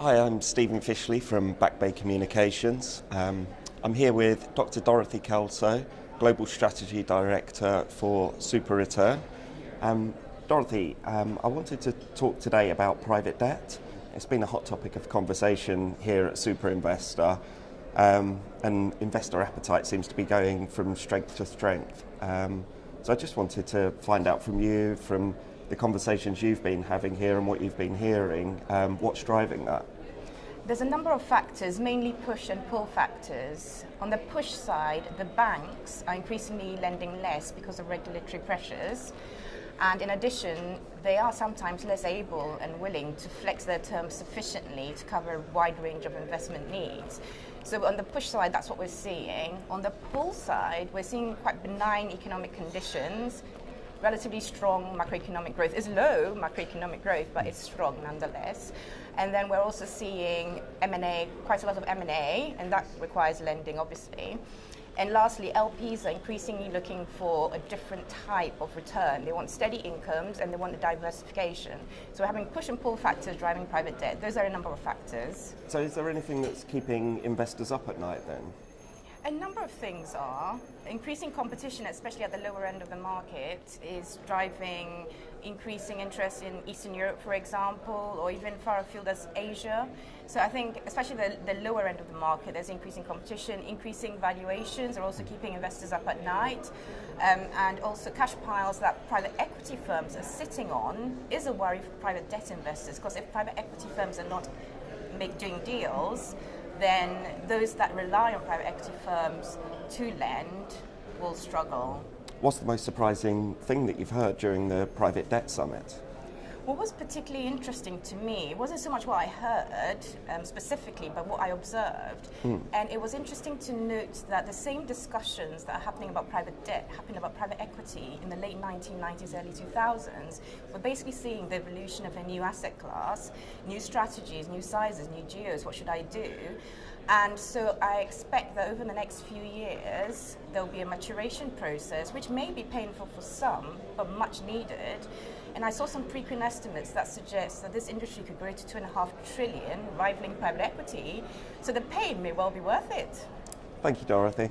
Hi, I'm Stephen Fishley from Back Bay Communications. I'm here with Dr. Dorothy Kelso, Global Strategy Director for Super Return. Dorothy, I wanted to talk today about private debt. It's been a hot topic of conversation here at Super Investor, and investor appetite seems to be going from strength to strength. So I just wanted to find out from you, from the conversations you've been having here and what you've been hearing, what's driving that? There's a number of factors, mainly push and pull factors. On the push side, the banks are increasingly lending less because of regulatory pressures. And in addition, they are sometimes less able and willing to flex their terms sufficiently to cover a wide range of investment needs. So on the push side, that's what we're seeing. On the pull side, we're seeing quite benign economic conditions. Relatively strong macroeconomic growth. Is low macroeconomic growth, but it's strong nonetheless. And then we're also seeing M&A, quite a lot of M&A, and that requires lending, obviously. And lastly, LPs are increasingly looking for a different type of return. They want steady incomes and they want the diversification. So we're having push and pull factors driving private debt. Those are a number of factors. So is there anything that's keeping investors up at night then? A number of things are. Increasing competition, especially at the lower end of the market, is driving increasing interest in Eastern Europe, for example, or even far afield as Asia. So I think, especially the lower end of the market, there's increasing competition, increasing valuations are also keeping investors up at night. And also cash piles that private equity firms are sitting on is a worry for private debt investors, because if private equity firms are not doing deals, then those that rely on private equity firms to lend will struggle. What's the most surprising thing that you've heard during the private debt summit? What was particularly interesting to me wasn't so much what I heard specifically, but what I observed. And it was interesting to note that the same discussions that are happening about private debt, happening about private equity in the late 1990s, early 2000s. We're basically seeing the evolution of a new asset class, new strategies, new sizes, new geos. What should I do? And so I expect that over the next few years, there'll be a maturation process, which may be painful for some, but much needed. And I saw some prequel estimates that suggest that this industry could grow to $2.5 trillion, rivaling private equity. So the pain may well be worth it. Thank you, Dorothy.